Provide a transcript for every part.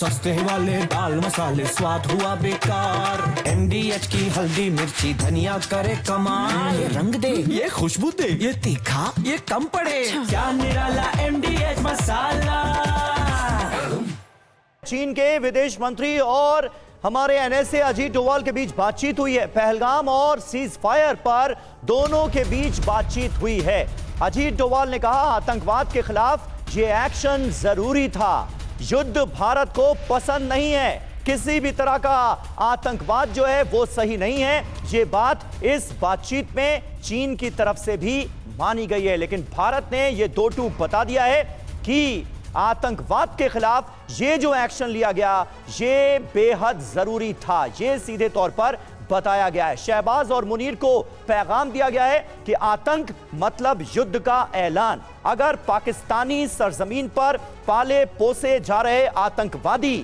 सस्ते वाले दाल मसाले स्वाद हुआ बेकार। MDH की हल्दी मिर्ची धनिया करे कमाल। ये रंग दे, ये खुशबू दे, ये तीखा, ये कम पड़े। क्या निराला MDH मसाला। चीन के विदेश मंत्री और हमारे NSA अजीत डोवाल के बीच बातचीत हुई है। पहलगाम और सीज फायर पर दोनों के बीच बातचीत हुई है। अजीत डोवाल ने कहा आतंकवाद के खिलाफ ये एक्शन जरूरी था। युद्ध भारत को पसंद नहीं है। किसी भी तरह का आतंकवाद जो है वो सही नहीं है। ये बात इस बातचीत में चीन की तरफ से भी मानी गई है। लेकिन भारत ने ये दो टूक बता दिया है कि आतंकवाद के खिलाफ ये जो एक्शन लिया गया ये बेहद जरूरी था। ये सीधे तौर पर बताया गया है। शहबाज और मुनीर को पैगाम दिया गया है कि आतंक मतलब युद्ध का ऐलान। अगर पाकिस्तानी सरजमीन पर पाले पोसे जा रहे आतंकवादी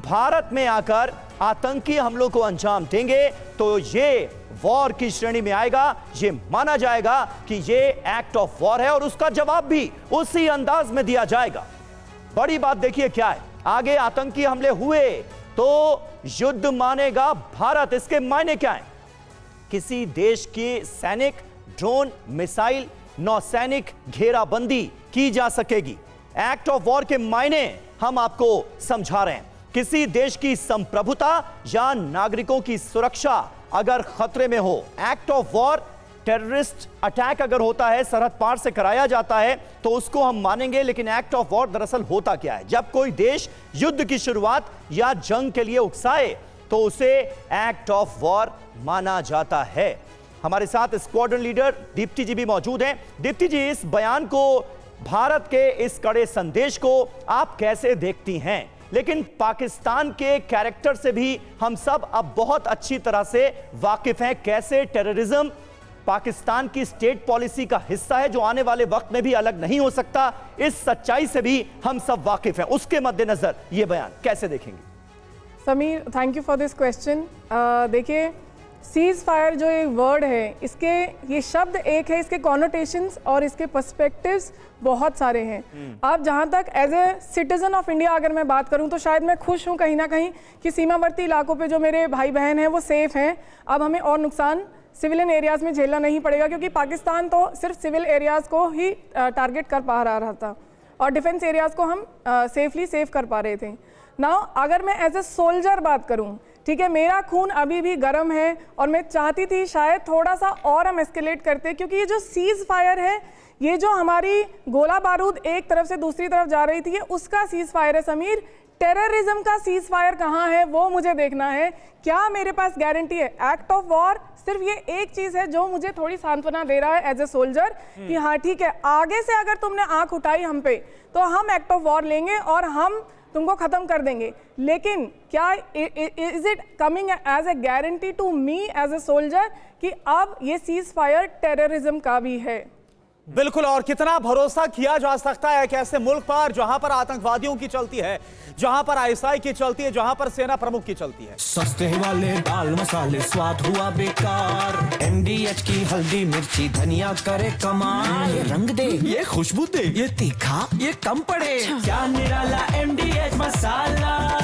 भारत में आकर आतंकी हमलों को अंजाम देंगे तो ये वॉर की श्रेणी में आएगा। ये माना जाएगा कि ये एक्ट ऑफ वॉर है और उसका जवाब भी उसी अंदाज में दिया जाएगा। बड़ी बात देखिए क्या है, आगे आतंकी हमले हुए तो युद्ध मानेगा भारत। इसके मायने क्या हैं? किसी देश के सैनिक ड्रोन मिसाइल नौसैनिक घेराबंदी की जा सकेगी। एक्ट ऑफ वॉर के मायने हम आपको समझा रहे हैं। किसी देश की संप्रभुता या नागरिकों की सुरक्षा अगर खतरे में हो, act of war terrorist attack अगर होता है, सरहद पार से कराया जाता है तो उसको हम मानेंगे। लेकिन एक्ट ऑफ वॉर दरअसल होता क्या है? जब कोई देश युद्ध की शुरुआत या जंग के लिए उकसाए तो उसे एक्ट ऑफ वॉर माना जाता है। हमारे साथ स्क्वाड्रन लीडर दीप्ति जी भी मौजूद हैं। दीप्ति जी, इस बयान को, भारत के इस कड़े संदेश को आप कैसे देखती हैं? लेकिन पाकिस्तान के कैरेक्टर से भी हम सब अब बहुत अच्छी तरह से वाकिफ हैं। कैसे टेररिज्म पाकिस्तान की स्टेट पॉलिसी का हिस्सा है जो आने वाले वक्त में भी अलग नहीं हो सकता, इस सच्चाई से भी हम सब वाकिफ हैं। उसके मद्देनजर ये बयान कैसे देखेंगे? Sameer, thank you for this question. देखिए, सीज फायर जो एक वर्ड है, इसके ये शब्द एक है, इसके कॉनोटेशंस और इसके पर्सपेक्टिव्स बहुत सारे हैं। आप जहाँ तक as a citizen of India अगर मैं बात करूँ तो शायद मैं खुश हूँ कहीं ना कहीं कि सीमावर्ती इलाकों पे जो मेरे भाई बहन हैं वो सेफ हैं। अब हमें और नुकसान सिविलियन एरियाज़ में झेलना नहीं पड़ेगा, क्योंकि पाकिस्तान तो सिर्फ सिविल एरियाज़ को ही टारगेट कर पा रहा था और डिफेंस एरियाज़ को हम सेफली सेव कर पा रहे थे। नाउ अगर मैं एज ए सोल्जर बात करूं, ठीक है, मेरा खून अभी भी गर्म है और मैं चाहती थी शायद थोड़ा सा और हम एस्केलेट करते, क्योंकि ये जो सीज फायर है, ये जो हमारी गोला बारूद एक तरफ से दूसरी तरफ जा रही थी, ये उसका सीज फायर है। समीर, टेररिज्म का सीज फायर कहाँ है वो मुझे देखना है। क्या मेरे पास गारंटी है? एक्ट ऑफ वॉर सिर्फ ये एक चीज है जो मुझे थोड़ी सांत्वना दे रहा है एज ए सोल्जर कि हाँ ठीक है, आगे से अगर तुमने आंख उठाई हम पे तो हम एक्ट ऑफ वॉर लेंगे और हम तुमको खत्म कर देंगे। लेकिन क्या is it coming as a guarantee to me as a soldier कि अब ये सीज फायर टेररिज्म का भी है? बिल्कुल। और कितना भरोसा किया जा सकता है कि ऐसे मुल्क पर जहां पर आतंकवादियों की चलती है, जहां पर ISI की चलती है, जहां पर सेना प्रमुख की चलती है। सस्ते वाले दाल मसाले स्वाद हुआ बेकार। MDH की हल्दी मिर्ची धनिया करे कमाल। ये रंग दे, ये खुशबू दे, ये तीखा, ये कम पड़े। क्या निराला MDH मसाला।